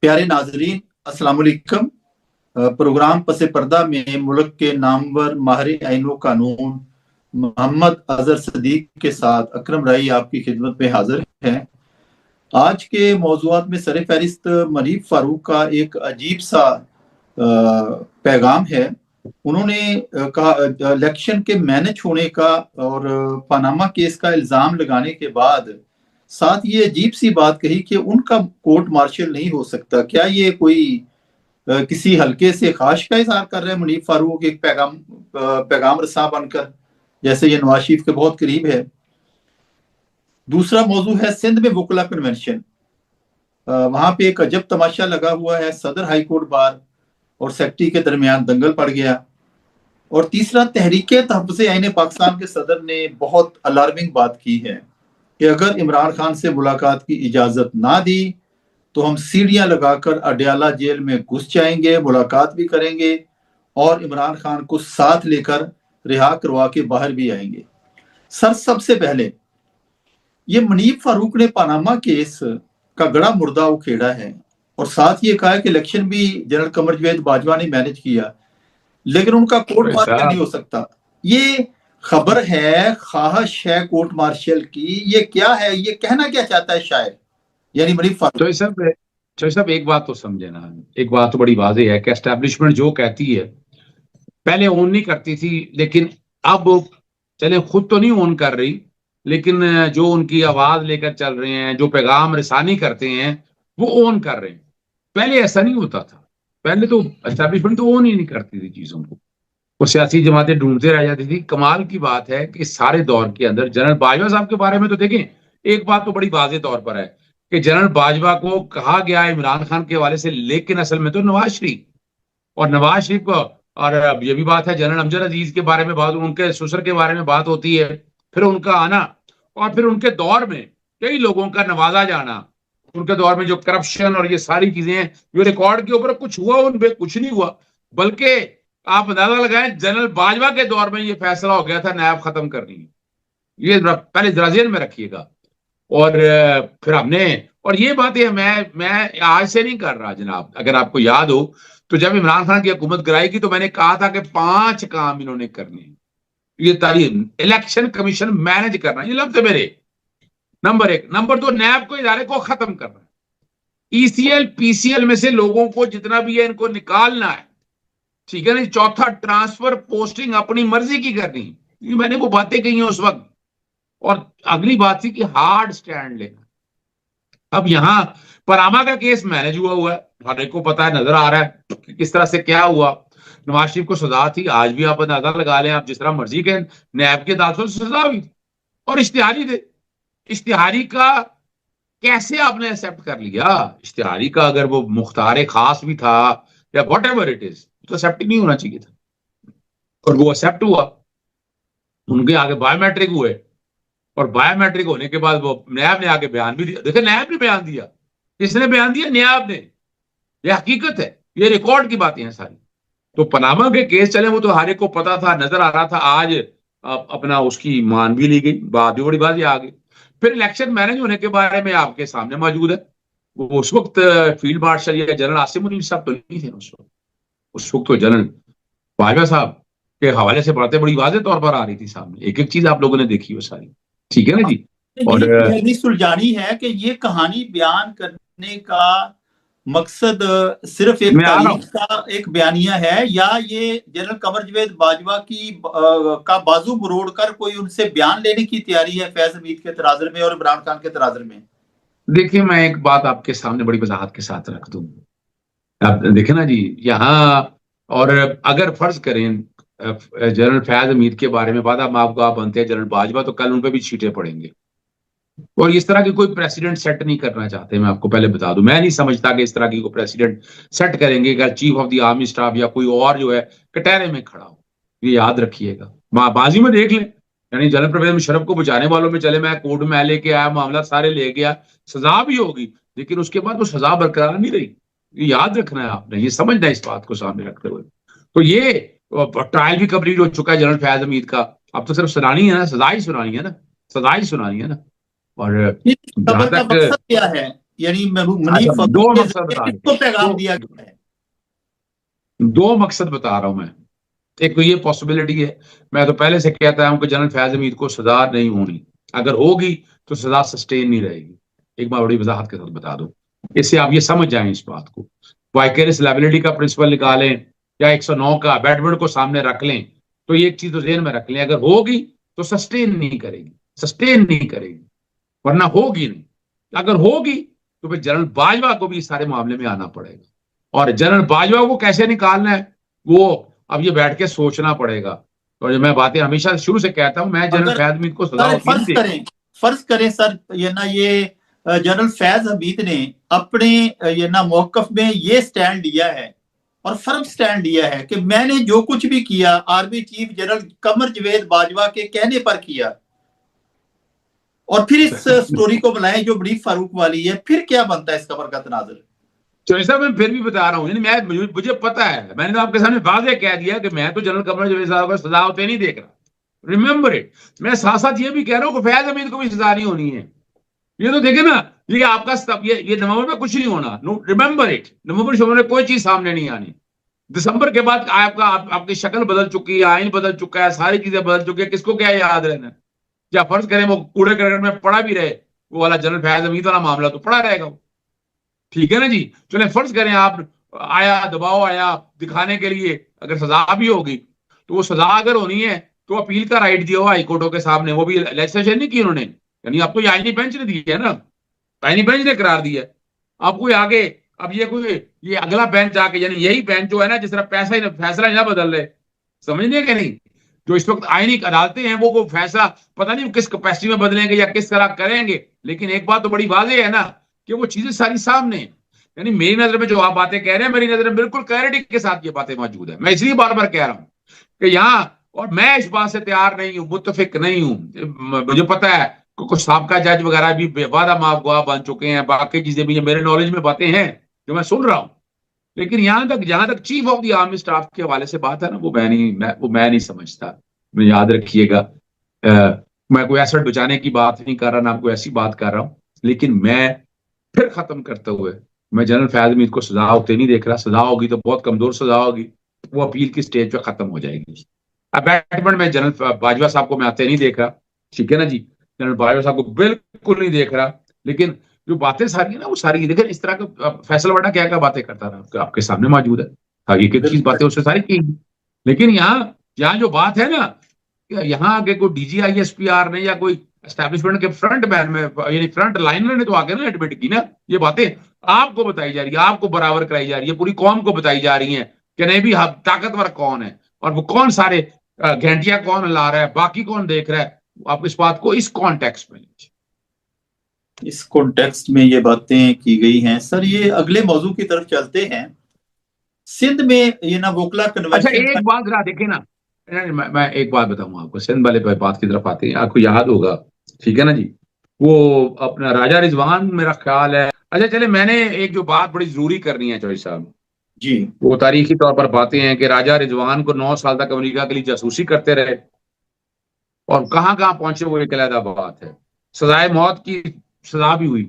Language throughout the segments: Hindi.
प्यारे नाजरीन, अस्सलाम वालेकुम। प्रोग्राम पसे पर्दा में मुल्क के नामवर माहिर आईनो कानून मोहम्मद अजहर सदीक के साथ अकरम राई आपकी खिदमत में हाजिर हैं। आज के मौज़ूआत में सर फहरिस्त मनीफ फारूक का एक अजीब सा पैगाम है। उन्होंने कहा इलेक्शन के मैनेज होने का और पनामा केस का इल्ज़ाम लगाने के बाद साथ ये अजीब सी बात कही कि उनका कोर्ट मार्शल नहीं हो सकता। क्या ये कोई किसी हल्के से खाश का इजहार कर रहे हैं मुनीफ फारूक, एक पैगाम रसा बनकर, जैसे ये नवाज शरीफ के बहुत करीब है। दूसरा मौजू है सिंध में वकला कन्वेंशन। वहां पे एक अजब तमाशा लगा हुआ है, सदर हाई कोर्ट बार और सेक्रेटरी के दरमियान दंगल पड़ गया। और तीसरा, तहरीके तहफ़्फ़ुज़ आईन पाकिस्तान के सदर ने बहुत अलार्मिंग बात की है कि अगर इमरान खान से मुलाकात की इजाजत ना दी तो हम सीढ़ियां लगाकर अडयाला जेल में घुस जाएंगे, मुलाकात भी करेंगे और इमरान खान को साथ लेकर रिहा करवा के बाहर भी आएंगे। सर, सबसे पहले ये मुनीफ फारूक ने पनामा केस का गड़ा मुर्दा उखेड़ा है और साथ ये कहा है कि इलेक्शन भी जनरल कमर जावेद बाजवा ने मैनेज किया, लेकिन उनका कोर्ट मार्शल नहीं हो सकता। ये खबर है, ख्वाहिश है कोर्ट मार्शल की, ये क्या है? ये कहना क्या चाहता है शायर, यानी मुनीफ फारूक? चौधरी साहब एक बात तो समझे ना, एक बात तो बड़ी वाज़ेह है कि एस्टैब्लिशमेंट जो कहती है, पहले ओन नहीं करती थी, लेकिन अब चले खुद तो नहीं ओन कर रही, लेकिन जो उनकी आवाज लेकर चल रहे हैं, जो पैगाम रसानी करते हैं, वो ओन कर रहे हैं। पहले ऐसा नहीं होता था, पहले तो एस्टैब्लिशमेंट तो ओन ही नहीं करती थी चीजों को, वो सियासी जमातें ढूंढते रह जाती थी। कमाल की बात है कि सारे दौर के अंदर जनरल बाजवा साहब के बारे में तो देखें, एक बात तो बड़ी वाज़ेह तौर पर है कि जनरल बाजवा को कहा गया इमरान खान के हवाले से, लेकिन असल में तो नवाज शरीफ को, और अब ये भी बात है जनरल अमजद अजीज के बारे में बात, उनके ससुर के बारे में बात होती है, फिर उनका आना और फिर उनके दौर में कई लोगों का नवाजा जाना, उनके दौर में जो करप्शन और ये सारी चीजें जो रिकॉर्ड के ऊपर कुछ हुआ, उन पे कुछ नहीं हुआ। बल्कि आप अंदाजा लगाएं, जनरल बाजवा के दौर में ये फैसला हो गया था नायब खत्म करनी है, ये पहले जराजेन में रखिएगा। और फिर हमने, और ये बातें मैं आज से नहीं कर रहा जनाब, अगर आपको याद हो तो जब इमरान खान की हुकूमत गिराएगी तो मैंने कहा था कि 5 काम इन्होंने करने हैं। ये तारीख इलेक्शन कमीशन मैनेज करना, ये लफ्ज है मेरे। नंबर 1। नंबर 2, नैब को इदारे को खत्म करना, ईसीएल पीसीएल में से लोगों को जितना भी है इनको निकालना है, ठीक है ना। चौथा, ट्रांसफर पोस्टिंग अपनी मर्जी की करनी, ये मैंने वो बातें कही हैं उस वक्त। और अगली बात थी कि हार्ड स्टैंड लेना। अब यहां पनामा का केस मैनेज हुआ है, हर एक को पता है, नजर आ रहा है कि किस तरह से क्या हुआ। नवाज शरीफ को सजा थी, आज भी आप अंदाजा लगा लें, आप जिस तरह मर्जी के, नैब के अदालतों से सजा हुई और इश्तिहारी थे। इश्तिहारी का कैसे आपने एक्सेप्ट कर लिया? इश्तिहारी का अगर वो मुख्तार खास भी था या वट एवर इट इज, तो एक्सेप्ट नहीं होना चाहिए था, और वो एक्सेप्ट हुआ। उनके आगे बायोमेट्रिक हुए और बायोमेट्रिक होने के बाद वो नैब ने आगे बयान भी दिया। देखिए, नैब ने बयान दिया, किसने बयान दिया? नैब ने। ये हकीकत है, ये रिकॉर्ड की बातें हैं सारी। तो पनामा के केस चले, वो तो हर एक को पता था, नजर आ रहा था। आज अपना उसकी मान भी ली गई, बात भी बड़ी बात आ गई। फिर इलेक्शन मैनेज होने के बारे में आपके सामने मौजूद है। वो उस वक्त फील्ड मार्शल या जनरल आसिम मुनीर साहब तो नहीं थे उस वक्त तो जनरल बाजवा साहब के हवाले से बातें बड़ी वाज़ेह तौर पर आ रही थी सामने, एक एक चीज आप लोगों ने देखी वो सारी, ठीक है ना जी। और सुलझानी है कि ये कहानी बयान करने का मकसद सिर्फ एक तारीख का एक बयानिया है, या ये जनरल कमर जावेद बाजवा की का बाजू मरोड़ कर कोई उनसे बयान लेने की तैयारी है फैज हमीद के तराजर में और इमरान खान के तराजर में? देखिए, मैं एक बात आपके सामने बड़ी वजाहत के साथ रख दूं। आप देखे ना जी, यहाँ और अगर फर्ज करें जनरल फैज हमीद के बारे में बात आप बनते हैं जनरल बाजवा, तो कल उन पर भी छींटे पड़ेंगे। और इस तरह की कोई प्रेसिडेंट सेट नहीं करना चाहते, मैं आपको पहले बता दूं। मैं नहीं समझता कि इस तरह की कोई प्रेसिडेंट सेट करेंगे कि chief of the army staff या कोई और जो है कटहरे में खड़ा हो। ये याद रखिएगा, बाजी में देख लें, यानी जनरल परवेज मुशर्रफ को बचाने वालों में चले, मैं कोर्ट में लेके आया, मामला सारे ले गया, सजा भी होगी, लेकिन उसके बाद वो सजा बरकरार नहीं रही। ये याद रखना है आपने, ये समझना है इस बात को सामने रखते हुए। तो ये ट्रायल भी कंप्लीट हो चुका है जनरल फैज हमीद का, अब तो सिर्फ सुनानी है ना, सजा ही सुनानी है ना, सजा ही सुनानी है ना। और खबर का मकसद क्या है? यानी मुनीफ अच्छा, फजल दो के मकसद जरिए बता किसको पैगाम दो, दिया गया है? दो मकसद बता रहा हूं मैं। एक तो ये पॉसिबिलिटी है, मैं तो पहले से कहता हूं कि जनरल फैज हमीद को सजा नहीं होनी, अगर होगी तो सजा सस्टेन नहीं रहेगी। एक बार बड़ी वजाहत के साथ बता दो, इससे आप ये समझ जाएं इस बात को। वाइकेरियस लायबिलिटी का प्रिंसिपल निकालें या 109 का बैडमिंटन को सामने रख लें, तो ये एक चीज तो जेहन में रख लें, अगर होगी तो सस्टेन नहीं करेगी, सस्टेन नहीं करेगी, वरना होगी नहीं। अगर होगी तो फिर जनरल बाजवा को भी इस सारे मामले में आना पड़ेगा, और जनरल बाजवा को कैसे निकालना है वो अब ये बैठ के सोचना पड़ेगा। और जो मैं बातें हमेशा शुरू से कहता हूं, मैं जनरल अगर फैज हमीद को सजा सर होती नहीं देखता। फर्ज करें सर, ये ना ये जनरल फैज हमीद ने अपने ये ना मौकफ में ये स्टैंड लिया है और फर्म स्टैंड लिया है कि मैंने जो कुछ भी किया army chief general Qamar Javed Bajwa के कहने पर किया, और फिर इस स्टोरी को बनाए जो बड़ी फारूक वाली है, फिर क्या बनता है इसका बरकत नाजर? तो ऐसा मैं फिर भी बता रहा हूँ, मैं मुझे पता है, मैंने तो आपके सामने वाज़ेह कह दिया कि मैं तो जनरल कमर जावेद साहब को सजा होते नहीं देख रहा। Remember it. मैं साथ साथ ये भी कह रहा हूँ कि फैज हमीद को भी सजा नहीं होनी है। ये तो देखे ना, ये आपका ये नवंबर में कुछ नहीं होना। नो, रिमेंबर इट, नवंबर में कोई चीज सामने नहीं आनी। दिसंबर के बाद आपकी शक्ल बदल चुकी है, आइन बदल चुका है, सारी चीजें बदल चुकी है, किसको क्या याद रहना? क्या फर्ज करें वो कूड़े करकट में पड़ा भी रहे, वो वाला जनरल फैज हमीद वाला मामला तो पड़ा रहेगा वो, ठीक है ना जी। चले फर्ज करें आप आया, दबाव आया दिखाने के लिए, अगर सजा भी होगी तो वो सजा अगर होनी है तो अपील का राइट दिया हुआ हाईकोर्टों के सामने, वो भी लेजिस्लेशन नहीं की उन्होंने, यानी अब तो ये आईनी बेंच ने दिया है ना, आईनी बेंच ने करार दिया। अब कोई आगे, अब ये अगला बेंच जाके, यानी यही बेंच जो है ना जिस तरह पैसा ही फैसला ही ना बदल रहे, समझने के नहीं, जो इस वक्त आईनी अदालतें हैं वो फैसला पता नहीं किस कैपेसिटी में बदलेंगे या किस तरह करेंगे, लेकिन एक बात तो बड़ी वाज़ेह है ना कि वो चीजें सारी सामने हैं। यानी मेरी नजर में जो आप बातें कह रहे हैं, मेरी नजर में बिल्कुल क्लैरिटी के साथ ये बातें मौजूद है। मैं इसलिए बार बार कह रहा हूं कि यहाँ, और मैं इस बात से तैयार नहीं हूं, मुत्तफिक नहीं हूं। मुझे पता है कुछ साबका जज वगैरह भी बेवादा माफ गवाह बन चुके हैं, बाकी चीजें भी मेरे नॉलेज में बातें हैं जो मैं सुन रहा हूं, लेकिन जहां तक chief of the army staff के हवाले से बात है ना, वो मैं नहीं समझता। मैं याद रखिएगा, मैं कोई एसेट बचाने की बात नहीं कर रहा, ना कोई ऐसी बात कर रहा हूं, लेकिन मैं फिर खत्म करते हुए, मैं जनरल फैज हमीद को सजा होते नहीं देख रहा। सजा होगी तो बहुत कमजोर सजा होगी, वो अपील की स्टेज पे खत्म हो जाएगी। अबैटमेंट में जनरल बाजवा साहब को मैं आते नहीं देख रहा, ठीक है ना जी, जनरल बाजवा साहब को बिल्कुल नहीं देख रहा, लेकिन जो बातें सारी है ना वो सारी, लेकिन इस तरह का फैसला बड़ा क्या क्या बातें करता रहा, आपके सामने मौजूद है, एक एक चीज बातें उससे सारी की। लेकिन यहाँ यहाँ जो बात है ना, यहाँ आगे कोई DGISPR ने या कोई एस्टैब्लिशमेंट के फ्रंट मैन में, यानी फ्रंट लाइनर ने तो आगे ना एडमिट की ना, ये बातें आपको बताई जा रही है, आपको बराबर कराई जा रही है, पूरी कौम को बताई जा रही है कि नहीं भी ताकतवर कौन है और वो कौन सारे घंटिया कौन ला रहा है, बाकी कौन देख रहा है। आप इस बात को इस कॉन्टेक्स्ट में लीजिए, इस कॉन्टेक्स्ट में ये बातें की गई हैं सर। ये अगले मौजू की तरफ चलते हैं। सिंध में ये ना वोकला अच्छा कन्वेंशन एक बात जरा देखे ना, मैं एक बात बताऊंगा आपको, सिंध वाले बात की तरफ आते हैं, आपको याद होगा, ठीक है ना जी, वो अपना राजा रिजवान मेरा ख्याल है। अच्छा चले, मैंने एक जो बात बड़ी जरूरी करनी है चौधरी साहब जी, वो तारीखी तौर पर बातें हैं कि राजा रिजवान को 9 साल तक अमेरिका के लिए जासूसी करते रहे और कहां कहां पहुंचे वो एक अलग बात है। सजाए मौत की सजा भी हुई,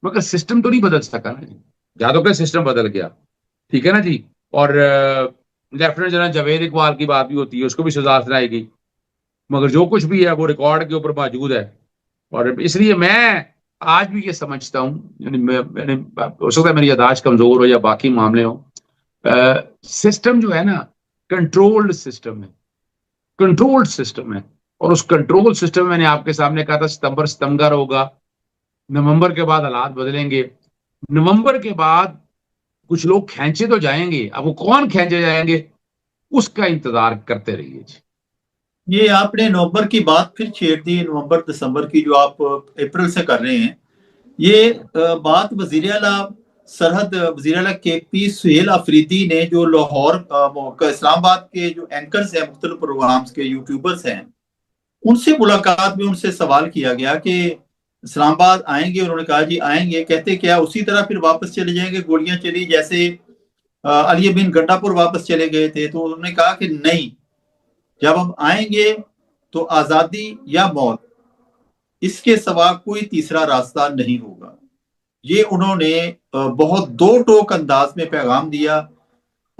मगर सिस्टम तो नहीं बदल सका ना, जादू का सिस्टम बदल गया, ठीक है ना जी। और लेफ्टिनेंट जनरल जावेद इकबाल की बात भी होती है, उसको भी सजा सुनाई गई, मगर जो कुछ भी है वो रिकॉर्ड के ऊपर मौजूद है। और इसलिए मैं आज भी ये समझता हूँ, यानी मैंने, हो सकता है मेरी यादाश्त कमजोर हो या बाकी मामले हो, सिस्टम जो है ना कंट्रोल्ड सिस्टम है, कंट्रोल्ड सिस्टम है। और उस कंट्रोल सिस्टम में मैंने आपके सामने कहा था सितंबर होगा, नवंबर के बाद हालात बदलेंगे, नवंबर के बाद कुछ लोग खींचे तो जाएंगे, अब वो कौन खींचे जाएंगे उसका इंतजार करते रहिए जी। ये आपने नवंबर की बात फिर छेड़ दी, नवंबर दिसंबर की जो आप अप्रैल से कर रहे हैं। ये बात वजीर आला सरहद वजीर आला KP सुहेल अफरीदी ने, जो लाहौर इस्लामाबाद के जो एंकर्स हैं मुख्तलिफ प्रोग्राम्स के यूट्यूबर्स हैं, उनसे मुलाकात में उनसे सवाल किया गया कि इस्लामाबाद आएंगे, उन्होंने कहा जी आएंगे, कहते क्या उसी तरह फिर वापस चले जाएंगे, गोलियां चली जैसे अली बिन गंडापुर वापस चले गए थे? तो उन्होंने कहा कि नहीं, जब हम आएंगे तो आजादी या मौत, इसके सिवा कोई तीसरा रास्ता नहीं होगा। ये उन्होंने बहुत दो टोक अंदाज में पैगाम दिया।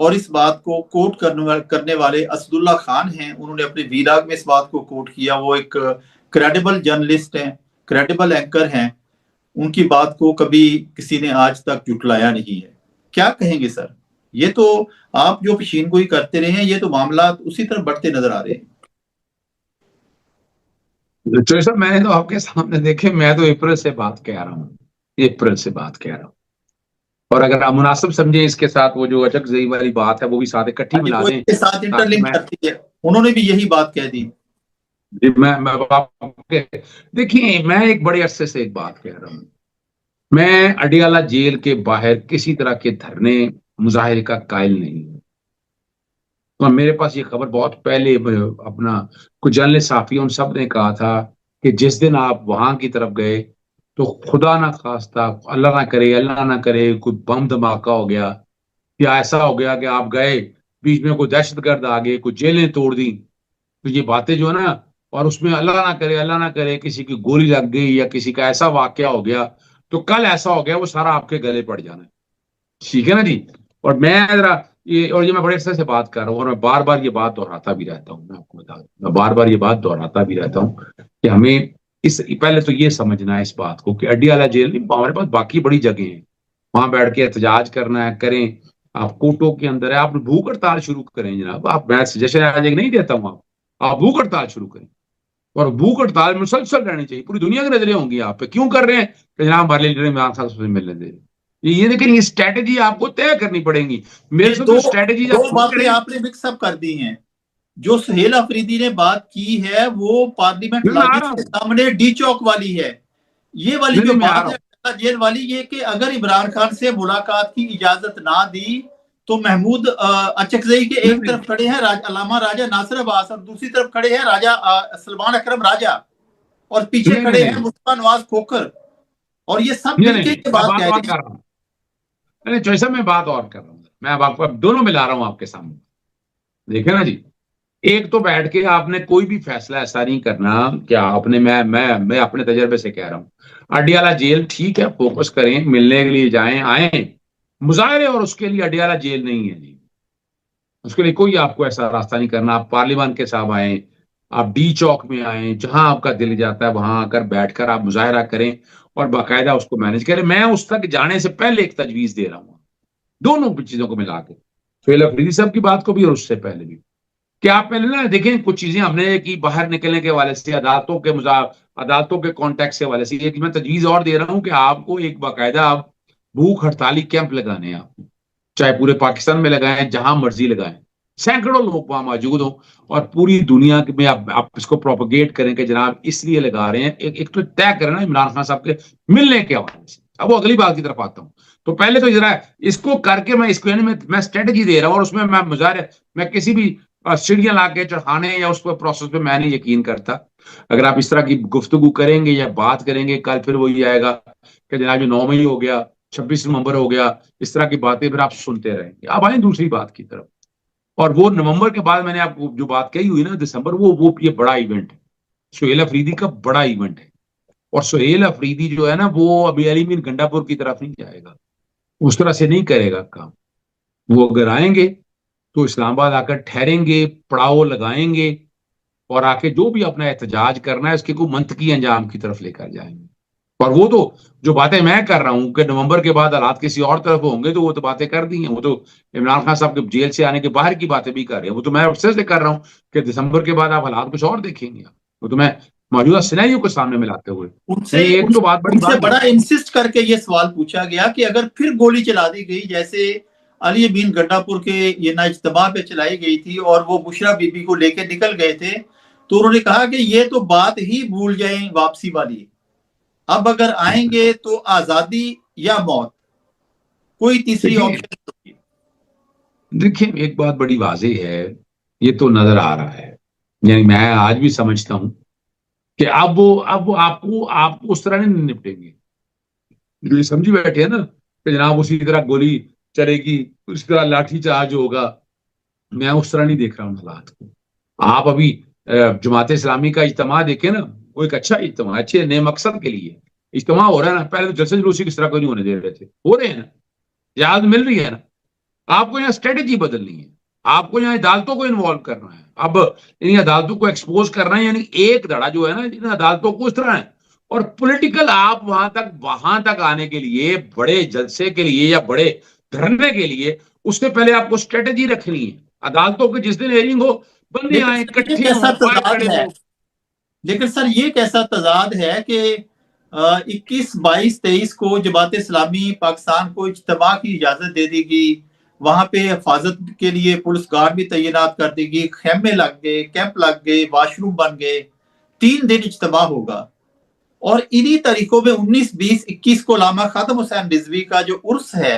और इस बात को कोट करने वाले असदुल्ला खान हैं, उन्होंने अपने वीराग में इस बात को कोट किया। वो एक क्रेडिबल जर्नलिस्ट हैं, क्रेडिबल एंकर हैं, उनकी बात को कभी किसी ने आज तक जुटलाया नहीं है। क्या कहेंगे सर? ये तो आप जो पेशीनगोई करते रहे हैं, ये तो मामला उसी तरह बढ़ते नजर आ रहे हैं। तो सर मैंने तो आपके सामने देखे, मैं तो अप्रैल से बात कह रहा हूँ, अप्रैल से बात कह रहा हूँ। और अगर आप मुनासिब समझे इसके साथ वो जो अचकजई वाली बात है वो भी साथ इकट्ठी मिला वो दें, इसके साथ इंटरलिंक करती है, उन्होंने भी यही बात कह दी। देखिए मैं एक बड़े अरसे से एक बात कह रहा हूँ, मैं अडियाला जेल के बाहर किसी तरह के धरने मुजाहिरे का कायल नहीं हूँ। तो मेरे पास ये खबर बहुत पहले अपना कुछ जर्नलिस्ट साथी उन सब ने कहा था कि जिस दिन आप वहां की तरफ गए तो खुदा ना खास्ता, अल्लाह ना करे कोई बम धमाका हो गया या ऐसा हो गया कि आप गए बीच में कोई दहशतगर्द आ गए, कुछ जेलें तोड़ दी, तो ये बातें जो है ना, और उसमें अल्लाह ना करे किसी की गोली लग गई या किसी का ऐसा वाकया हो गया तो कल ऐसा हो गया वो सारा आपके गले पड़ जाना है। ठीक है ना जी। और मैं जरा ये मैं बड़े अरसे से बात कर रहा हूँ और मैं बार बार ये बात दोहराता भी रहता हूँ, मैं आपको बता दूं, मैं बार बार ये बात दोहराता भी रहता हूँ कि हमें इस पहले तो ये समझना है इस बात को कि अड्डियाला जेल नहीं, हमारे पास बाकी बड़ी जगह हैं, वहां बैठ के एहतजाज करना है करें। आप कोर्टों के अंदर है, आप भूख हड़ताल शुरू करें जनाब, आप मैं सजेशन आज नहीं देता हूँ, आप भूख हड़ताल शुरू करें और भूख हड़ताल मुसलसल रहनी चाहिए, पूरी दुनिया की नजरें होंगी आप पे, क्यों कर रहे हैं कि जनाब हमारे लीडर इमरान खान से मिलने दे रहे। ये लेकिन ये स्ट्रेटेजी आपको तय करनी पड़ेगी। मेरे से तो स्ट्रेटेजी दो बातें आपने मिक्सअप कर दी हैं। जो सुहेल अफरीदी ने बात की है वो पार्लियामेंट लॉजिक्स के सामने डी चौक वाली है। ये वाली जो बात है जेल वाली, ये कि अगर इमरान खान से मुलाकात की इजाजत ना दी तो महमूद अचकजई के एक तरफ खड़े हैं अलामा राजा नासिर अब्बास और दूसरी तरफ खड़े हैं राजा सलमान अकरम राजा और पीछे खड़े हैं मुस्तफा नवाज खोखर, और ये सब मिलकर बात कह रहे हैं। नहीं जैसा मैं बात और कर रहा हूँ, मैं अब आपको दोनों मिला रहा हूं आपके सामने, देखे ना जी। एक तो बैठ के आपने कोई भी फैसला ऐसा नहीं करना क्या आपने, मैं अपने तजर्बे से कह रहा हूं, अडियाला जेल ठीक है, फोकस करें, मिलने के लिए जाएं आए मुजाहरे, और उसके लिए अडियाला जेल नहीं है जी, उसके लिए कोई आपको ऐसा रास्ता नहीं करना। आप पार्लियामान के साथ आए, आप डी चौक में आए, जहां आपका दिल जाता है वहां आकर बैठकर आप मुजाहरा करें और बाकायदा उसको मैनेज करें। मैं उस तक जाने से पहले एक तजवीज दे रहा हूं, दोनों चीजों को मिला के, सुहेल अफरीदी साहब की बात को भी और उससे पहले भी, कि आप पहले ना देखें कुछ चीजें हमने की बाहर निकलने के हवाले से, अदालतों के कॉन्टेक्ट से हवाले से, एक मैं तजवीज और दे रहा हूं कि आपको एक बाकायदा आप भूख हड़ताली कैंप लगाने हैं, आप चाहे पूरे पाकिस्तान में लगाएं, जहां मर्जी लगाएं, सैकड़ों लोग वहां मौजूद हों और पूरी दुनिया में आप इसको प्रोपोगेट करें कि जनाब इसलिए लगा रहे हैं। एक तो तय करें ना इमरान खान साहब के मिलने के हवाले से। अब वो अगली बात की तरफ आता हूं, तो पहले तो जरा इसको करके मैं इसको मैं स्ट्रेटजी दे रहा हूं और उसमें मैं मुजाहरे, मैं किसी भी सीढ़ियां ला के चढ़ाने या उस पर प्रोसेस पे मैं नहीं यकीन करता। अगर आप इस तरह की गुफ्तगू करेंगे या बात करेंगे, कल फिर वही आएगा कि जनाब 9 मई हो गया, 26 नवंबर हो गया, इस तरह की बातें फिर आप सुनते रहेंगे। अब आए दूसरी बात की तरफ, और वो नवंबर के बाद मैंने आपको जो बात कही हुई ना दिसंबर, वो ये बड़ा इवेंट है, सुहेल अफरीदी का बड़ा इवेंट है। और सुहेल अफरीदी जो है ना वो अभी अली मीर गंडापुर की तरफ नहीं जाएगा, उस तरह से नहीं करेगा काम। वो अगर आएंगे तो इस्लामाबाद आकर ठहरेंगे, पड़ाव लगाएंगे और आके जो भी अपना एहतजाज करना है उसके को मंतकी अंजाम की तरफ लेकर जाएंगे। और वो तो जो बातें मैं कर रहा हूं कि नवंबर के बाद हालात किसी और तरफ होंगे, तो वो तो बातें कर दी हैं, वो तो इमरान खान साहब के जेल से आने के बाहर की बातें भी कर रहे हैं। वो तो मैं अफसर से कर रहा हूं कि दिसंबर के बाद आप हालात कुछ और देखेंगे, वो तो मैं मौजूदा सिनेरियो को सामने मिलाते हुए उनसे एक तो बात बड़ा इंसिस्ट करके ये सवाल पूछा गया कि अगर फिर गोली चला दी गई जैसे अली बीन गंडापुर के ये ना इज्तिमा पे चलाई गई थी और वो बुशरा बीबी को लेके निकल गए थे, तो उन्होंने कहा कि ये तो बात ही भूल जाएं वापसी वाली, अब अगर आएंगे तो आजादी या मौत, कोई तीसरी ऑप्शन। देखिए एक बात बड़ी वाज़ेह है, ये तो नजर आ रहा है, यानी मैं आज भी समझता हूं कि अब वो आपको उस तरह नहीं निपटेंगे जो समझी बैठे हैं ना कि जनाब उसी तरह गोली चलेगी, उसी तरह लाठी चार्ज होगा। मैं उस तरह नहीं देख रहा हूँ हालात को। आप अभी जमात इस्लामी का इज्तिमा देखें ना, वो एक अच्छा इज्तिमा, अच्छे नए मकसद के लिए, इज्तिमा हो रहा है ना, पहले तो जलसे जुलूसी किस तरह को नहीं होने दे रहे थे, हो रहे हैं ना, इजाजत मिल रही है ना। आपको यहाँ स्ट्रेटेजी बदलनी है, आपको यहाँ अदालतों को इन्वॉल्व करना है, अब इन अदालतों को एक्सपोज करना है, यानी एक धड़ा जो है ना इन अदालतों को उस तरह है। और पॉलिटिकल आप वहां तक आने के लिए, बड़े जलसे के लिए या बड़े धरने के लिए, उससे पहले आपको स्ट्रेटेजी रखनी है। अदालतों के जिस दिन हेयरिंग हो, बंदे लेकिन आए, सर ये इकट्ठे कैसा हों, बाहर तजाद खड़े है, हों। लेकिन सर ये कैसा तजाद है कि 21, 22, 23 को जमात इस्लामी पाकिस्तान को इज्तिमा की इजाजत दे देगी, वहां पे हिफाजत के लिए पुलिस गार्ड भी तैनात कर देगी, खेमे लग गए, कैंप लग गए, वाशरूम बन गए, 3 दिन इज्तिमा होगा। और इन्हीं तरीकों में 19, 20, 21 को अल्लामा खातम हुसैन रिजवी का जो उर्स है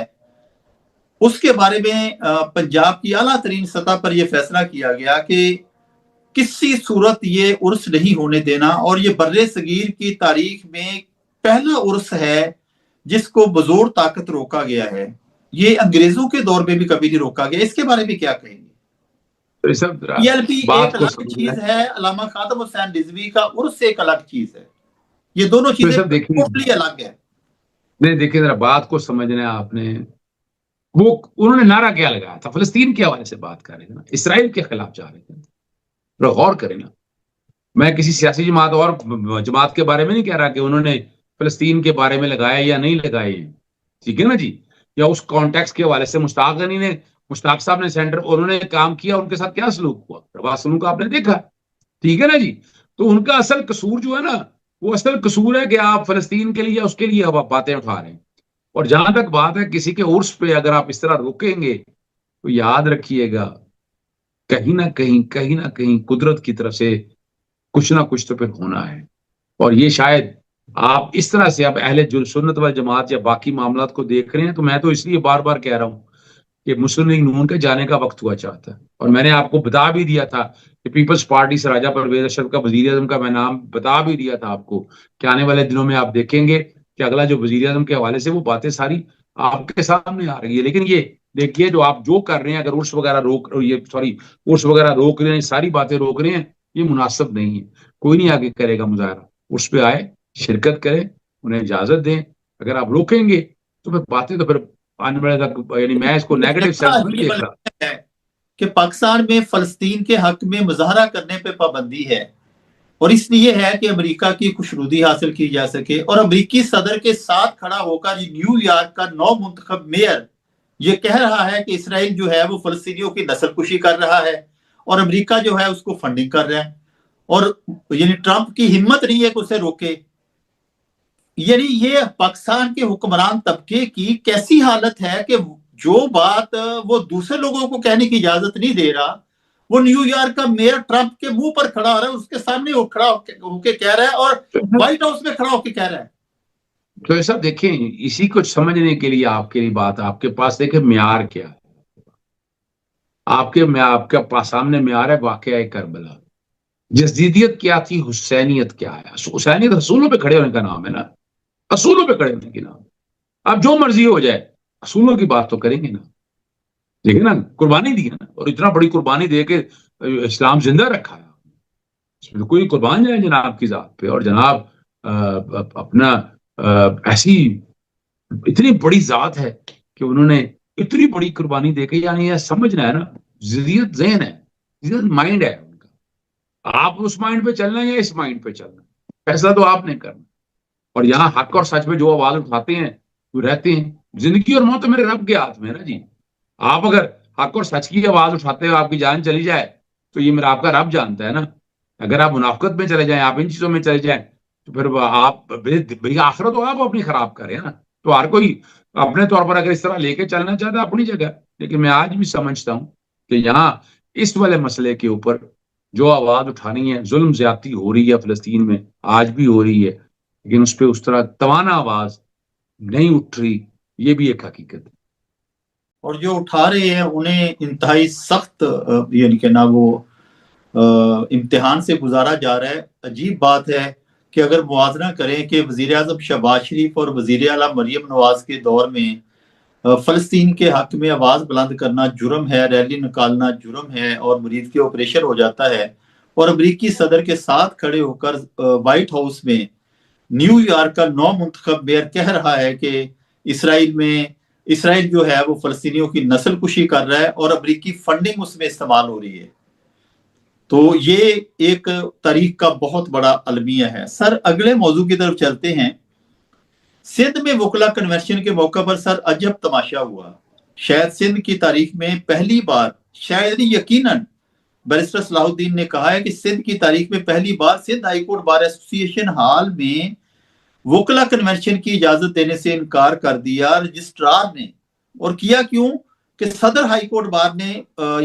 उसके बारे में पंजाब की आला तरीन सतह पर यह फैसला किया गया कि किसी सूरत ये उर्स नहीं होने देना, और ये बर्रे सगीर की तारीख में पहला उर्स है जिसको बजोर ताकत रोका गया है। ये अंग्रेजों के दौर में भी कभी नहीं रोका गया। इसके बारे में क्या कहेंगे? तो सब पीएलपी बात एक को अलग समझना चीज है। है, अल्लामा खातम हुसैन रिजवी का उर्स एक अलग चीज है। ये दोनों तो चीजें सब देखिए, टोटली अलग है। नहीं देखिए जरा बात को समझना है आपने। वो उन्होंने नारा क्या लगाया था, फलस्तीन के हवाले से बात कर रहे थे ना, इसराइल के खिलाफ जा रहे थे। तो गौर करें ना, मैं किसी सियासी जमात और जमात के बारे में नहीं कह रहा कि उन्होंने फलस्तीन के बारे में लगाया या नहीं लगाए, ठीक है ना जी, या उस कॉन्टेक्स्ट के हवाले से मुश्ताक गनी ने, मुश्ताक साहब ने सेंटर उन्होंने काम किया, उनके साथ क्या सलूक हुआ, प्रभात सलूक आपने देखा, ठीक है ना जी। तो उनका असल कसूर जो है ना, वो असल कसूर है कि आप फलस्तीन के लिए, उसके लिए बातें उठा रहे हैं। और जहां तक बात है किसी के उर्स पे अगर आप इस तरह रोकेंगे, तो याद रखिएगा कहीं ना कहीं कुदरत की तरफ से कुछ ना कुछ तो फिर होना है। और ये शायद आप इस तरह से अब अहले सुन्नत वल जमात या बाकी मामलात को देख रहे हैं, तो मैं तो इसलिए बार बार कह रहा हूं कि मुस्लिम लीग नून के जाने का वक्त हुआ चाहता है। और मैंने आपको बता भी दिया था कि पीपल्स पार्टी से राजा परवेज अशरफ का, वजीर आजम का मैं नाम बता भी दिया था आपको कि आने वाले दिनों में आप देखेंगे कि अगला जो वजीर आजम के हवाले से वो बातें सारी आपके सामने आ रही है। लेकिन ये देखिए जो आप जो कर रहे हैं, अगर उर्स वगैरह रोक, ये सॉरी, उर्स वगैरह रोक रहे हैं, सारी बातें रोक रहे हैं, ये मुनासिब नहीं है। कोई नहीं आगे करेगा मुजाहरा, उस पे आए, शिरकत करें, उन्हें इजाजत दें। अगर आप रोकेंगे तो फिर बातें तो फिर आने वाले तक, यानी मैं इसको नेगेटिव सेंस में नहीं देख रहा। है कि पाकिस्तान में फलस्तीन के हक में मुजाहरा करने पे पाबंदी है, और इसलिए है कि अमेरिका की खुशनुदी हासिल की जा सके। और अमेरिकी सदर के साथ खड़ा होकर न्यूयॉर्क का नौ मुंतखब मेयर ये कह रहा है कि इसराइल जो है वो फलस्तीनियों की नस्लकुशी कर रहा है, और अमेरिका जो है उसको फंडिंग कर रहा है, और यानी ट्रंप की हिम्मत नहीं है कि उसे रोके। यानी ये पाकिस्तान के हुक्मरान तबके की कैसी हालत है कि जो बात वो दूसरे लोगों को कहने की इजाजत नहीं दे रहा, वो न्यूयॉर्क का मेयर ट्रंप के मुंह पर खड़ा हो रहा है, उसके सामने वो खड़ा होके कह रहा है, और व्हाइट हाउस में खड़ा होके कह रहा है। तो ये सब देखें, इसी को समझने के लिए आपके लिए बात, आपके पास देखें म्यार क्या है, आपके सामने म्यार है वाकया करबला। जदीदियत क्या थी, हुसैनियत क्या है। हुसैनियत असूलों पे खड़े होने का नाम है ना, असूलों पे खड़े होने की नाम। अब जो मर्जी हो जाए, असूलों की बात तो करेंगे ना। देखिए ना, कुर्बानी दी है ना, और इतना बड़ी कुर्बानी दे के इस्लाम जिंदा रखा है। इसमें तो कोई कुर्बान जाए जनाब की जात पे, और जनाब अपना ऐसी इतनी बड़ी जात है कि उन्होंने इतनी बड़ी कुर्बानी देके, यानी यह समझना है ना, जिद्दियत ज़हन है, जिद्दियत माइंड है उनका। आप उस माइंड पे चलना है या इस माइंड पे चलना है, फैसला तो आपने करना। और यहाँ हक और सच पे जो आवाज उठाते हैं, जो रहते हैं, जिंदगी और मौत तो मेरे रब के हाथ में है ना जी। आप अगर हक और सच की आवाज उठाते हो, आपकी जान चली जाए, तो ये मेरा आपका रब जानता है ना। अगर आप मुनाफिकत में चले जाएं, आप इन चीजों में चले जाएं, तो फिर आप भाई आखिरत तो आप अपनी खराब करें ना। तो हर कोई अपने तौर पर अगर इस तरह लेके चलना चाहता है अपनी जगह, लेकिन मैं आज भी समझता हूं कि यहाँ इस वाले मसले के ऊपर जो आवाज उठानी है, जुल्म ज्यादती हो रही है फलस्तीन में, आज भी हो रही है, लेकिन उस पर उस तरह तवाना आवाज नहीं उठ रही, ये भी एक हकीकत है। और जो उठा रहे हैं उन्हें इंतहाई सख्त यानी कि ना वो इम्तिहान से गुजारा जा रहा है। अजीब बात है कि अगर मुआवजा करें कि वजीर आजम शहबाज शरीफ और वजीर आला मरियम नवाज के दौर में फलस्तीन के हक में आवाज बुलंद करना जुर्म है, रैली निकालना जुर्म है, और मरीज के ऑपरेशन हो जाता है, और अमरीकी सदर के साथ खड़े होकर व्हाइट हाउस में न्यूयॉर्क का नौ मुंतखब मेयर कह रहा है कि इसराइल जो है वो फलस्तीनियों की नस्ल कुशी कर रहा है और अमरीकी फंडिंग उसमें इस्तेमाल हो रही है। तो ये एक तारीख का बहुत बड़ा अलमिया है। सर अगले मौजू की तरफ चलते हैं। सिंध में वकला कन्वेंशन के मौके पर सर अजब तमाशा हुआ। शायद सिंध की तारीख में पहली बार, शायद नहीं यकीनन, बैरिस्टर सलाहुद्दीन ने कहा है कि सिंध की तारीख में पहली बार Sindh high court bar association hall में वकला कन्वेंशन की इजाजत देने से इनकार कर दिया रजिस्ट्रार ने। और किया क्यों कि सदर हाईकोर्ट बार ने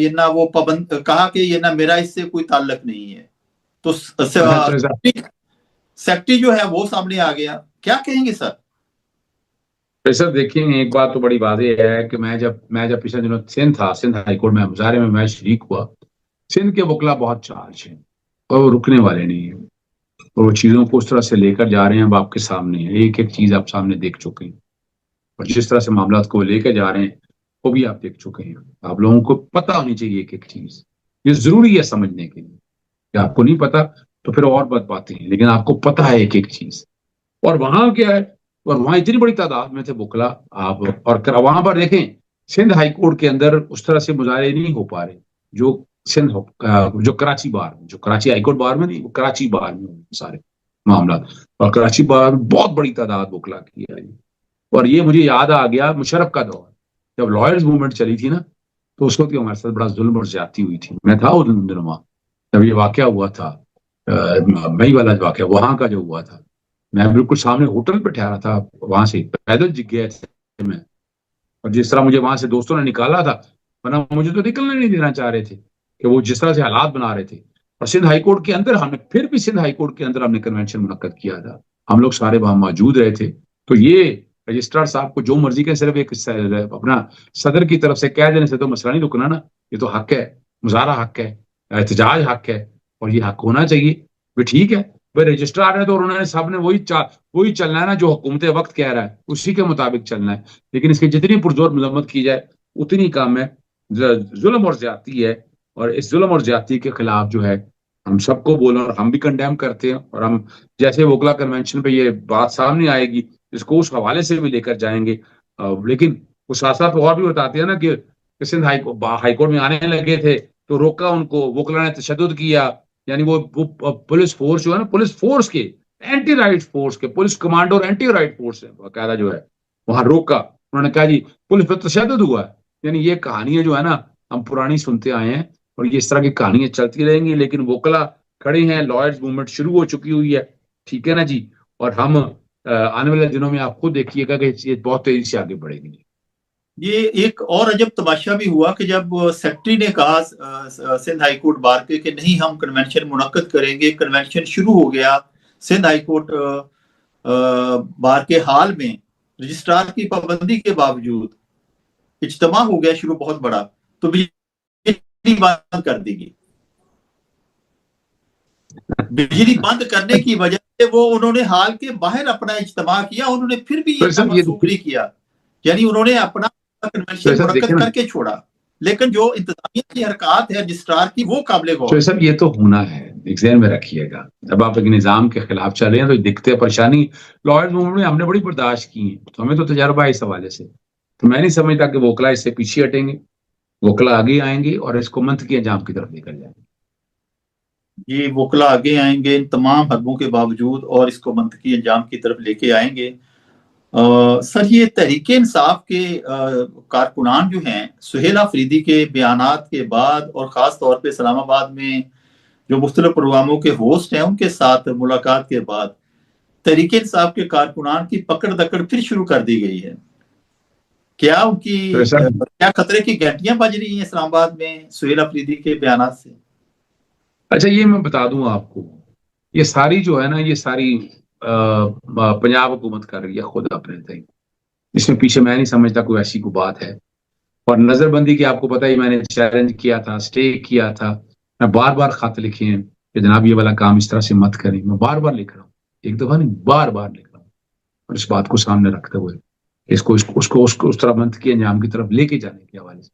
ये ना वो पाबंद कहा कि ये ना मेरा इससे कोई ताल्लुक नहीं है। तो सेक्रेटरी जो है वो सामने आ गया। क्या कहेंगे सर? सर देखिए, एक बात तो बड़ी वाज़ेह है कि मैं जब पिछले दिनों सिंध हाईकोर्ट में मुजाहरे में मैं शरीक हुआ, सिंध के वकला बहुत चार्ज हैं और वो रुकने वाले नहीं है और वो चीजों को उस तरह से लेकर जा रहे हैं। अब आपके सामने है, एक एक चीज आप सामने देख चुके हैं और जिस तरह से मामला को लेकर जा रहे हैं वो भी आप देख चुके हैं। आप लोगों को पता होनी चाहिए एक एक चीज, ये जरूरी है समझने के लिए। कि आपको नहीं पता तो फिर और बातें हैं, लेकिन आपको पता है एक एक चीज। और वहां क्या है, और वहां इतनी बड़ी तादाद में थे वकला आप, और वहां पर देखें सिंध हाईकोर्ट के अंदर उस तरह से मुजाहरे नहीं हो पा रहे जो जो कराची बार में, जो कराची हाईकोर्ट बार में नहीं, वो कराची बार में सारे मामला। और कराची बार में बहुत बड़ी तादाद वकला की आई। और ये मुझे याद आ गया मुशर्रफ का दौर, जब लॉयर्स मूवमेंट चली थी ना, तो उस वक्त हमारे साथ बड़ा जुल्म और ज्यादती हुई थी। मैं था उन दिनों वहां जब ये वाकया हुआ था, मई वाला वाकया वहां का जो हुआ था। मैं बिल्कुल सामने होटल पे ठहरा था, वहां से पैदल गया था मैं। और जिस तरह मुझे वहां से दोस्तों ने निकाला था, वरना मुझे तो निकलने नहीं देना चाह रहे थे कि वो जिस तरह से हालात बना रहे थे। और सिंध हाईकोर्ट के अंदर सिंध हाईकोर्ट के अंदर हमने कन्वेंशन मुनक्कद किया था, हम लोग सारे वहां मौजूद रहे थे। तो ये रजिस्ट्रार साहब को जो मर्जी का सिर्फ एक अपना सदर की तरफ से कह देने से तो मसला नहीं रुकना ना। ये तो हक है, मुजाहरा हक है, एहतजाज हक है, और ये हक होना चाहिए। भी ठीक है भाई, रजिस्ट्रार है तो उन्होंने साहब ने वही चलना है ना जो हुकूमत वक्त कह रहा है, उसी के मुताबिक चलना है। लेकिन इसकी जितनी पुरजोर मजम्मत की जाए उतनी कम है। जुल्म और ज्यादती है, और इस जुल्म और ज्यादती के खिलाफ जो है हम सबको बोलना, और हम भी कंडेम करते हैं। और हम जैसे वोकला कन्वेंशन पे ये बात सामने आएगी, इसको उस हवाले से भी लेकर जाएंगे। लेकिन वो साथ साथ और भी बताते हैं ना कि सिंध हाईकोर्ट में आने लगे थे तो रोका उनको, वोकला ने तशद्दुद किया। यानी वो पुलिस फोर्स जो है ना, पुलिस फोर्स के एंटी राइट फोर्स के पुलिस कमांडो और एंटी राइट फोर्स है बाकायदा जो है, वहां रोका। उन्होंने कहा जी पुलिस पर तशद्दुद हुआ है। यानी ये कहानियां जो है ना हम पुरानी सुनते आए हैं, और ये इस तरह की कहानियां चलती रहेंगी। लेकिन वोकला खड़े हैं, लॉयर्स मूवमेंट शुरू हो चुकी हुई है, ठीक है ना जी। और हम आने वाले दिनों में आप खुद देखिएगा कि ये बहुत तेजी से आगे बढ़ेगी। ये एक और अजब तमाशा भी हुआ कि जब सेक्रेटरी ने कहा सिंध हाईकोर्ट बार के कि नहीं हम कन्वेंशन मुनक्कद करेंगे, कन्वेंशन शुरू हो गया सिंध हाईकोर्ट बार के हाल में, रजिस्ट्रार की पाबंदी के बावजूद इज्तिमा हो गया शुरू बहुत बड़ा, तो बिजली बंद कर दी गई। बिजली बंद करने की वजह से वो उन्होंने हाल के बाहर अपना इज्तिमा किया, उन्होंने फिर भी ये मंसूख नहीं किया। यानी उन्होंने अपना कन्वेंशन मुनक्कद करके छोड़ा। लेकिन जो इंतजामिया की हरकत है रजिस्ट्रार की, वो काबिल गौर। तो सब ये तो होना है, एक ज़हन में रखिएगा। जब आप एक निजाम के खिलाफ चल रहे हैं तो दिक्कतें परेशानी लॉयर्स मूवमेंट में हमने बड़ी बर्दाश्त की है, तो हमें तो तजर्बा है इस हवाले से। तो मैं नहीं समझता कि वोकला इससे पीछे हटेंगे, वोकला आगे आएंगे और इसको मंतकी अंजाम की तरफ लेकर जाएंगे। ये वोकला आगे आएंगे इन तमाम हरबों के बावजूद और इसको मंतकी अंजाम की तरफ लेके आएंगे। सर ये तहरीक इंसाफ के कारकुनान जो हैं, सुहेल अफरीदी के बयानात के बाद और ख़ास तौर पे इस्लामाबाद में जो मुख्तलिफ प्रोग्रामों के होस्ट हैं उनके साथ मुलाकात के बाद तहरीक इंसाफ के कारकुनान की पकड़ दकड़ फिर शुरू कर दी गई है। क्या उनकी क्या खतरे की घंटियां बज रही हैं इस्लामाबाद में सुहेल अफरीदी के बयानात से? अच्छा ये मैं बता दूं आपको, ये सारी जो है ना, ये सारी पंजाब हुकूमत कर रही है खुद अपने तय। इसमें पीछे मैं नहीं समझता कोई ऐसी कोई बात है। और नजरबंदी की आपको पता ही, मैंने चैलेंज किया था, स्टे किया था, मैं बार बार खत लिखे हैं कि जनाब ये वाला काम इस तरह से मत करें। मैं बार बार लिख रहा हूँ, एक दफा नहीं बार बार लिख रहा हूँ, और इस बात को सामने रखते हुए इसको उस तरह मंतकी अंजाम की तरफ लेके जाने के हवाले से।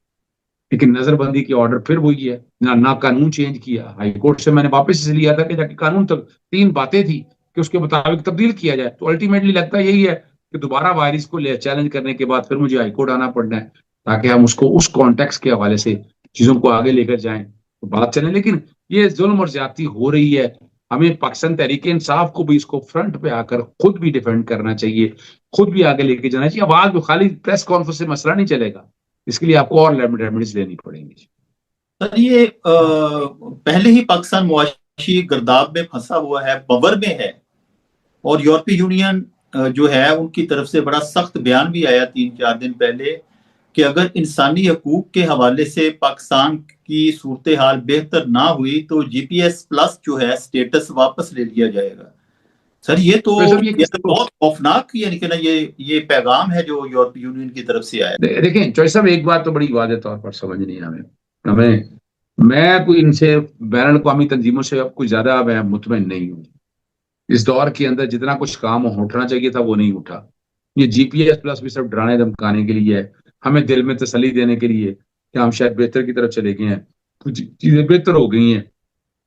लेकिन नजरबंदी की ऑर्डर फिर वही है ना कानून चेंज किया। हाईकोर्ट से मैंने वापस इसलिए लिया था कि जाके कानून तक 3 बातें थी कि उसके मुताबिक तब्दील किया जाए। तो अल्टीमेटली लगता यही है कि दोबारा वायरस को चैलेंज करने के बाद फिर मुझे हाईकोर्ट आना पड़ना है, ताकि हम उसको उस कॉन्टेक्स्ट के हवाले से चीजों को आगे लेकर जाएं तो बात चले। लेकिन ये जुल्म और ज्यादती हो रही है, हमें पाकिस्तान तहरीक इंसाफ को भी इसको फ्रंट पे आकर खुद भी डिफेंड करना चाहिए, खुद भी आगे लेके जाना चाहिए। आवाज में खाली प्रेस कॉन्फ्रेंस से मसला नहीं चलेगा, इसके लिए आपको और रेमेडीज लेनी पड़ेंगी। सर ये पहले ही पाकिस्तान मुआशी गर्दाब में फंसा हुआ है, बवर में है, और यूरोपीय यूनियन जो है उनकी तरफ से बड़ा सख्त बयान भी आया 3-4 दिन पहले कि अगर इंसानी हकूक के हवाले से पाकिस्तान की सूरत हाल बेहतर ना हुई तो जीपीएस प्लस जो है स्टेटस वापस ले लिया जाएगा। सर ये तो बहुत खौफनाक यानी कि ना ये पैगाम है जो यूरोपीय यूनियन की तरफ से आया। देखें चौधरी साहब, एक बात तो बड़ी वाज़ेह तौर पर समझनी है हमें मैं कोई इनसे बैन अवी तंजीमों से अब कुछ ज्यादा मैं मुतमईन नहीं हूँ। इस दौर के अंदर जितना कुछ काम उठना चाहिए था वो नहीं उठा। ये जीपीएस प्लस भी सिर्फ डराने धमकाने के लिए है, हमें दिल में तसल्ली देने के लिए कि हम शायद बेहतर की तरफ चले गए हैं, कुछ चीजें बेहतर हो गई हैं,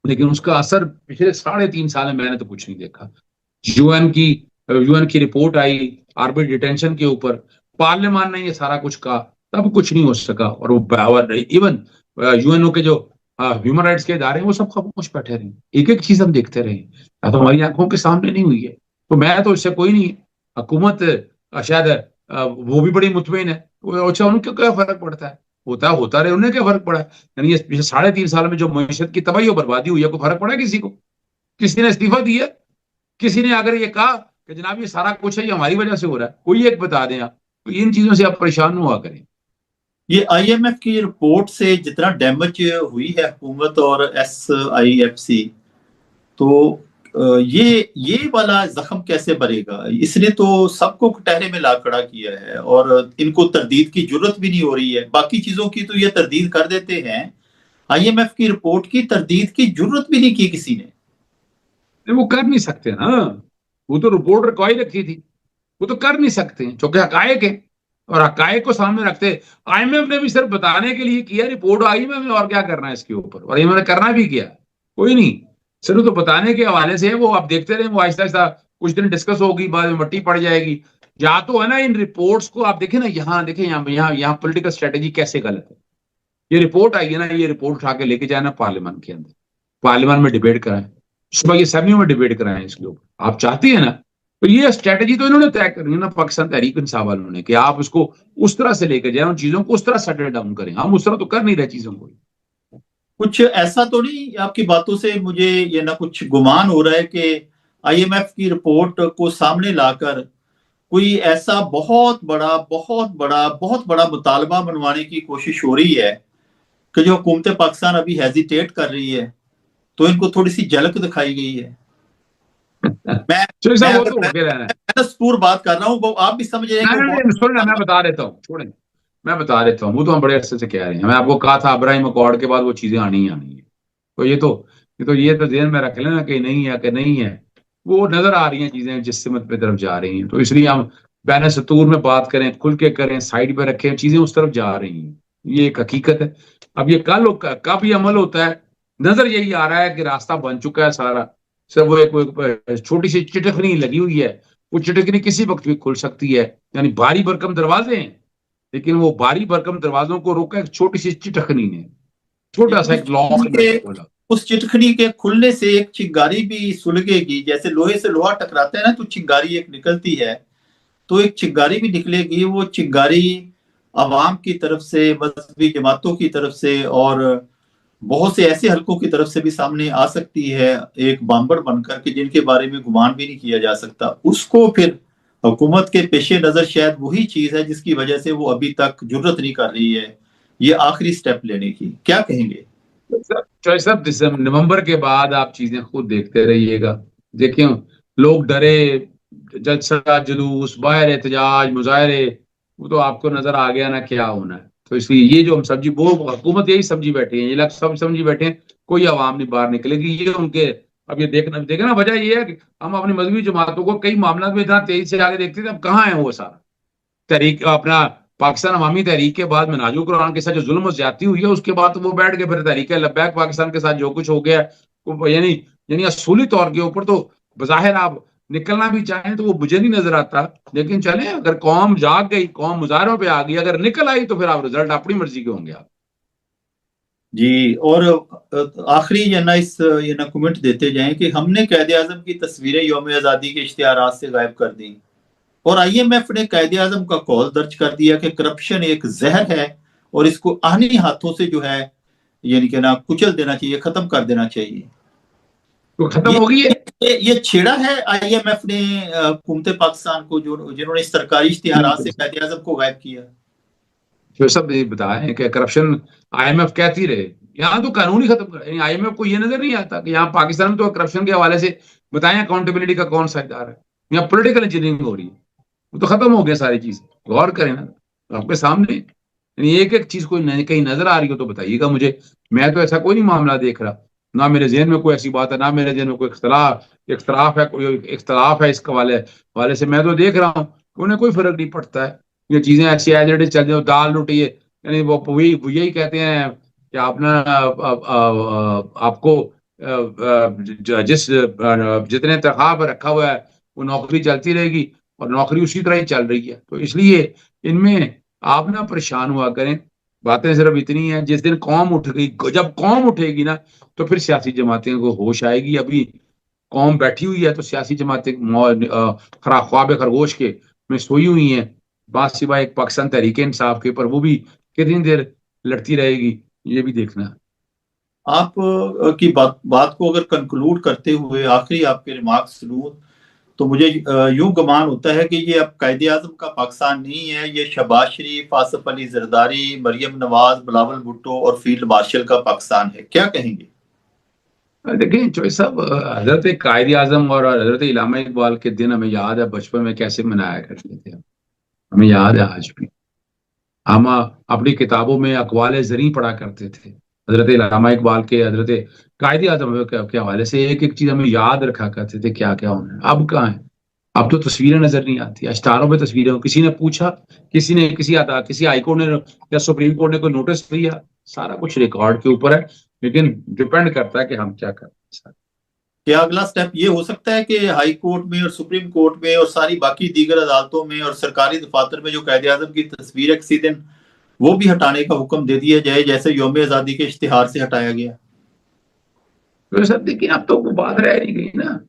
लेकिन उसका असर पिछले 3.5 साल में मैंने तो कुछ नहीं देखा। यूएन की रिपोर्ट आई आर्बिट डिटेंशन के ऊपर, पार्लियामान ने ये सारा कुछ कहा, तब कुछ नहीं हो सका। और वो इवन यूएनओ के जो ह्यूमन राइट्स के इदारे हैं वो सब खामोश बैठे रहे, एक एक चीज हम देखते रहे, या तो हमारी आंखों के सामने नहीं हुई है। तो मैं तो इससे कोई नहीं, हुकूमत शायद वो भी बड़ी मुतमईन है, अच्छा उनको क्या फर्क पड़ता है, होता रहे, उन्हें क्या फर्क पड़ा है। यानी ये पिछले 3.5 साल में जो मईशत की तबाही और बर्बादी हुई है, कोई फर्क पड़ा किसी को? किसी ने इस्तीफा दिया? किसी ने अगर ये कहा कि जनाब ये सारा कुछ है ये हमारी वजह से हो रहा है, कोई एक बता दें आप, तो इन चीजों से आप परेशान हुआ करें। ये आईएमएफ की रिपोर्ट से जितना डैमेज हुई है हुकूमत और SIFC, तो ये वाला जख्म कैसे भरेगा? इसने तो सबको कटहरे में ला खड़ा किया है और इनको तरदीद की जरूरत भी नहीं हो रही है। बाकी चीजों की तो ये तरदीद कर देते हैं, आईएमएफ की रिपोर्ट की तरदीद की जरूरत भी नहीं की किसी ने। वो कर नहीं सकते ना, वो तो रिपोर्ट रिकॉर्ड रखी थी, वो तो कर नहीं सकते क्योंकि हकायक है और हकायक को सामने रखते। आईएमएफ ने भी सिर्फ बताने के लिए किया, रिपोर्ट आईएमएफ ने और क्या करना है इसके ऊपर, और आईएमएफ ने करना भी किया कोई नहीं, सिर्फ तो बताने के हवाले से वो आप देखते रहे, वो आहिस्ता आहिस्ता कुछ दिन डिस्कस होगी, बाद में मट्टी पड़ जाएगी। या तो है ना, इन रिपोर्ट्स को आप देखें ना, यहाँ देखें, यहाँ पॉलिटिकल स्ट्रेटेजी कैसे गलत है। ये रिपोर्ट आई है ना, ये रिपोर्ट उठा के लेके जाना पार्लियामान के अंदर, पार्लियामान में डिबेट कराएं, सुबह ये असेंबली में डिबेट कराएं इसके ऊपर, आप चाहते हैं ना। तो ये स्ट्रेटेजी तो इन्होंने तय करनी है ना, पाकिस्तान तहरीक इंसाफ वालों ने, कि आप उसको उस तरह से लेकर जाए, उन चीजों को उस तरह सेटल डाउन करें। हम उस तरह तो कर नहीं रहे चीजों को। कुछ ऐसा तो नहीं आपकी बातों से मुझे ये ना कुछ गुमान हो रहा है कि आईएमएफ की रिपोर्ट को सामने लाकर कोई ऐसा बहुत बड़ा मुतालबा मनवाने की कोशिश हो रही है कि जो हुकूमत पाकिस्तान अभी हेजिटेट कर रही है, तो इनको थोड़ी सी झलक दिखाई गई है। मैं स्पूर बात कर रहा हूँ, वो आप भी समझ रहे हैं। मैं बता देता हूँ, छोड़ें, मैं बता देता हूँ, वो तो हम बड़े अरसे से कह रहे हैं, मैं आपको कहा था अब्राहिम अकॉर्ड के बाद वो चीजें आनी ही आनी है। तो ये तो ध्यान में रख लेना कि नहीं है, कि नहीं है, वो नजर आ रही हैं चीजें जिस सिमत पे तरफ जा रही हैं। तो इसलिए हम बैन सतूर में बात करें, खुल के करें, साइड पे रखें, चीजें उस तरफ जा रही हैं, ये एक हकीकत है। अब ये कब ये अमल होता है, नजर यही आ रहा है कि रास्ता बन चुका है सारा, सिर्फ वो एक छोटी सी चिटकनी लगी हुई है, वो चिटकनी किसी वक्त भी खुल सकती है। यानी भारी भरकम दरवाजे हैं, लेकिन वो भारी भरकम दरवाजों को रोका एक छोटी सी चिटकनी ने, छोटा सा एक लॉक। उस चिटकनी के खुलने से एक चिंगारी भी सुलगेगी, जैसे लोहे से लोहा टकराता है ना, तो चिंगारी एक निकलती है, तो एक चिंगारी भी निकलेगी। वो चिंगारी अवाम की तरफ से, मजहबी जमातों की तरफ से और बहुत से ऐसे हलकों की तरफ से भी सामने आ सकती है, एक बांबड़ बनकर के जिनके बारे में गुमान भी नहीं किया जा सकता। उसको फिर हुकूमत के पेशे नजर शायद वही चीज है जिसकी वजह से वो अभी तक जुर्रत नहीं कर रही है ये आखिरी स्टेप लेने की। क्या कहेंगे सब? नवंबर के बाद आप चीजें खुद देखते रहिएगा। देखिए लोग डरे, जलसा जुलूस, बाहर एहतजाज, मुजाहरे, वो तो आपको नजर आ गया ना क्या होना है। तो इसलिए ये जो हम समझी, वो हुकूमत यही समझी बैठे हैं, ये लोग सब समझी बैठे हैं, कोई आवाम नहीं बाहर निकलेगी, ये उनके। अब ये देखना वजह ये है कि हम अपनी मजहबी जमातों को कई मामला में इतना तेजी से आगे देखते थे, अब कहाँ है वो सारा तहरीक, अपना पाकिस्तान अवामी तहरीक के बाद मनाजुल कुरान के साथ जो जुल्म ज्यादती हुई है, उसके बाद तो वो बैठ के फिर तहरीक लब्बैक पाकिस्तान के साथ जो कुछ हो गया, यानी असूली तौर के ऊपर तो बज़ाहिर आप निकलना भी चाहें तो वो मुझे नहीं नजर आता, लेकिन चले अगर कौम जाग गई, कौम मुजाहरों पे आ गई, अगर निकल आई तो फिर आप रिजल्ट अपनी मर्जी के होंगे आप। जी। और आखिरी ये ना इस ये ना कमेंट देते जाएं कि हमने कायद आजम की तस्वीरें यौम आज़ादी के इश्तिहारात से गायब कर दी और IMF ने कायद आजम का कॉल दर्ज कर दिया कि करप्शन एक जहर है और इसको आहनी हाथों से जो है यानी कि ना कुचल देना चाहिए, खत्म कर देना चाहिए। तो खत्म ये हो गई है। ये छेड़ा है IMF ने हुकूमत पाकिस्तान को, जो जिन्होंने इस सरकारी इश्तिहारात से कायद आजम को गायब किया। जो सब ये बताएं कि करप्शन IMF कहती रहे, यहाँ तो कानून ही खत्म कर, IMF को ये नजर नहीं आता कि यहाँ पाकिस्तान में तो करप्शन के हवाले से बताएं अकाउंटेबिलिटी का कौन सा इदारा है, यहाँ पॉलिटिकल इंजीनियरिंग हो रही है। वो तो खत्म हो गया सारी चीज, गौर करें ना आपके सामने। यानी एक एक चीज कोई कहीं नजर आ रही हो तो बताइएगा मुझे। मैं तो ऐसा कोई नहीं मामला देख रहा, ना मेरे जहन में कोई ऐसी बात है, ना मेरे जहन में कोई इख्तलाफ है, कोई इख्तलाफ है इसके वाले से। मैं तो देख रहा हूँ उन्हें कोई फर्क नहीं पड़ता है, ये चीजें ऐसी एज इट इज चल जाओ, दाल रोटी है। यानी वो यही कहते हैं कि आपने आपको जिस जितने तनख्वाह पर रखा हुआ है वो नौकरी चलती रहेगी, और नौकरी उसी तरह ही चल रही है। तो इसलिए इनमें आप ना परेशान हुआ करें। बातें सिर्फ इतनी है, जिस दिन कौम उठ गई, जब कौम उठेगी ना तो फिर सियासी जमातें को होश आएगी। अभी कौम बैठी हुई है तो सियासी जमातें ख्वाब खरगोश के में सोई हुई हैं, बात सिवाय एक पाकिस्तान तहरीक इंसाफ के, पर वो भी कितनी देर लड़ती रहेगी ये भी देखना है। आप की बात को अगर कंक्लूड करते हुए आखिरी आपके रिमार्क्स सुनूं तो मुझे यूं गुमान होता है कि ये अब कायदे आजम का पाकिस्तान नहीं है, ये शहबाज शरीफ, आसिफ अली जरदारी, मरियम नवाज, बिलावल भुट्टो और फील्ड मार्शल का पाकिस्तान है। क्या कहेंगे? देखिए चौधरी साहब, हजरत कायद आजम और हजरत इल्लामा इकबाल के दिन हमें याद है बचपन में कैसे मनाया करते थे, हमें याद है आज भी। हम अपनी किताबों में अकवाल ज़री पढ़ा करते थे हजरत इल्लामा इकबाल के, हजरत कायद आजम के हवाले से एक एक चीज हमें याद रखा करते थे क्या क्या होना है। अब कहाँ है? अब तो तस्वीरें नजर नहीं आती, अश्तारों पे तस्वीरें। किसी ने पूछा, किसी ने किसी हाईकोर्ट ने या सुप्रीम कोर्ट ने कोई नोटिस दिया, सारा कुछ रिकॉर्ड के ऊपर है, लेकिन डिपेंड करता है कि हम क्या करते हैं। क्या अगला स्टेप ये हो सकता है कि हाई कोर्ट में और सुप्रीम कोर्ट में और सारी बाकी दीगर अदालतों में और सरकारी दफातर में जो कायदे आजम की तस्वीर है किसी दिन वो भी हटाने का हुक्म दे दिया जाए, जैसे यौम आज़ादी के इश्तिहार से हटाया गया? तो सर देखिए, अब तो वो बात रह नहीं गई ना।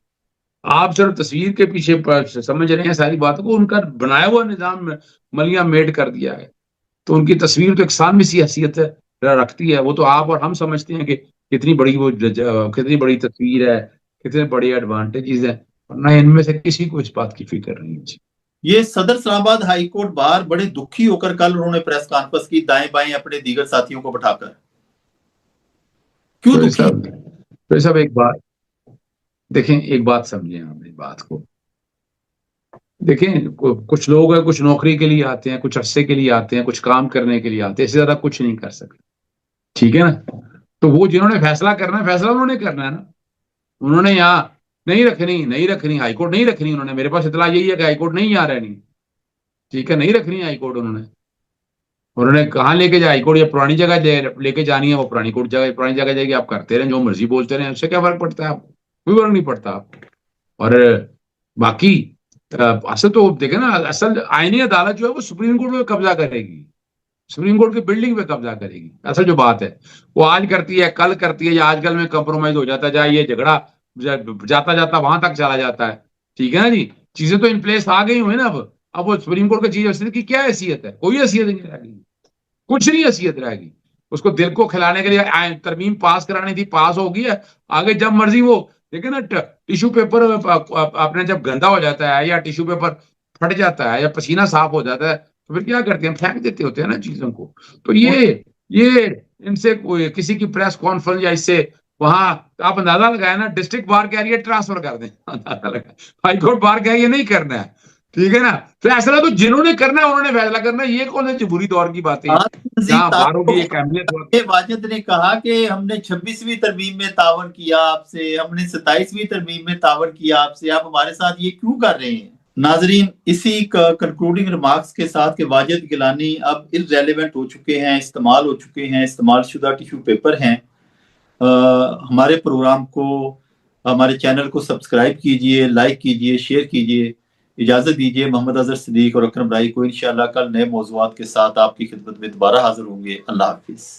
आप सिर्फ तस्वीर के पीछे समझ रहे हैं सारी बातों को, उनका बनाया हुआ निजाम मलिया मेड कर दिया है। तो उनकी तस्वीर तो एक सामने सी हैसियत है, रखती है। वो तो आप और हम समझते हैं कि कितनी बड़ी कितनी बड़ी तस्वीर है, कितने बड़े एडवांटेजेस है, वरना इनमें से किसी को इस बात की फिक्र नहीं है। ये सदर इस्लामाबाद हाई कोर्ट बार बड़े दुखी होकर कल उन्होंने प्रेस कॉन्फ्रेंस की, दाएं बाएं अपने दीगर साथियों को बैठाकर। क्यों तो दुखी? सब एक बात देखें, एक बात समझें आप इस बात को। देखें कुछ लोग हैं, कुछ नौकरी के लिए आते हैं, कुछ अरसे के लिए आते हैं, कुछ काम करने के लिए आते हैं, इससे ज्यादा कुछ नहीं कर सकते, ठीक है ना। तो वो जिन्होंने फैसला करना है, फैसला उन्होंने करना है ना। उन्होंने यहाँ नहीं रखनी हाईकोर्ट नहीं रखनी, उन्होंने, मेरे पास इतला यही है कि हाईकोर्ट नहीं यहाँ रहनी, ठीक है, नहीं रखनी हाईकोर्ट। उन्होंने कहाँ लेके जाए हाईकोर्ट? या पुरानी जगह लेके जानी है, वो पुरानी जगह जाएगी। आप करते रहें जो मर्जी बोलते रहें, उससे क्या फर्क पड़ता है आपको? कोई फर्क नहीं पड़ता आपको। और बाकी असल तो देखे ना, असल आईनी अदालत जो है वो सुप्रीम कोर्ट पे कब्जा करेगी, सुप्रीम कोर्ट की बिल्डिंग पे कब्जा करेगी। असल जो बात है वो आज करती है, कल करती है, या आजकल में कंप्रोमाइज हो जाता जाए, ये झगड़ा जाता जाता वहां तक चला जाता है, ठीक है ना जी। चीजें तो इन प्लेस आ गई हुई ना। अब वो सुप्रीम कोर्ट की चीज हैसियत की क्या हैसियत है? कोई हैसियत नहीं रह गई, कुछ नहीं हैसियत रहेगी। उसको दिल को खिलाने के लिए तरमीम पास करानी थी, पास हो गई है, आगे जब मर्जी वो देखिए ना। टिश्यू पेपर अपने जब गंदा हो जाता है या टिश्यू पेपर फट जाता है या पसीना साफ हो जाता है तो फिर क्या करते हैं? फेंक देते होते हैं ना चीजों को। तो ये इनसे कोई किसी की प्रेस कॉन्फ्रेंस या इससे वहां आप अंदाजा लगाए ना, डिस्ट्रिक्ट बार कैरियर ट्रांसफर कर दें, अंदाजा लगा, हाईकोर्ट बार कैरियर नहीं करना है, ठीक है ना। फैसला तो जिन्होंने करना है उन्होंने फैसला करना है। ये कौन सी बुरी दौर की बातें हैं जहां बारों की एक अहमियत होती है। वाजिद ने कहा कि हमने 26वीं तरमीम में तावन किया आपसे, हमने 27वीं तरमीम में तावन किया आपसे, आप हमारे साथ ये क्यों कर रहे हैं? नाजरीन, इसी कंक्लूडिंग रिमार्क्स के साथ कि वाजिद गिलानी अब इररेलेवेंट हो चुके हैं, इस्तेमाल हो चुके हैं, इस्तेमाल शुदा टिश्यू पेपर हैं, हमारे प्रोग्राम को हमारे चैनल को सब्सक्राइब कीजिए, लाइक कीजिए, शेयर कीजिए। इजाजत दीजिए। मोहम्मद अजहर सिद्दीक और अकरम राई को इंशाल्लाह कल नए मौज़ूआत के साथ आपकी खिदमत में दोबारा हाजिर होंगे। अल्लाह हाफिज।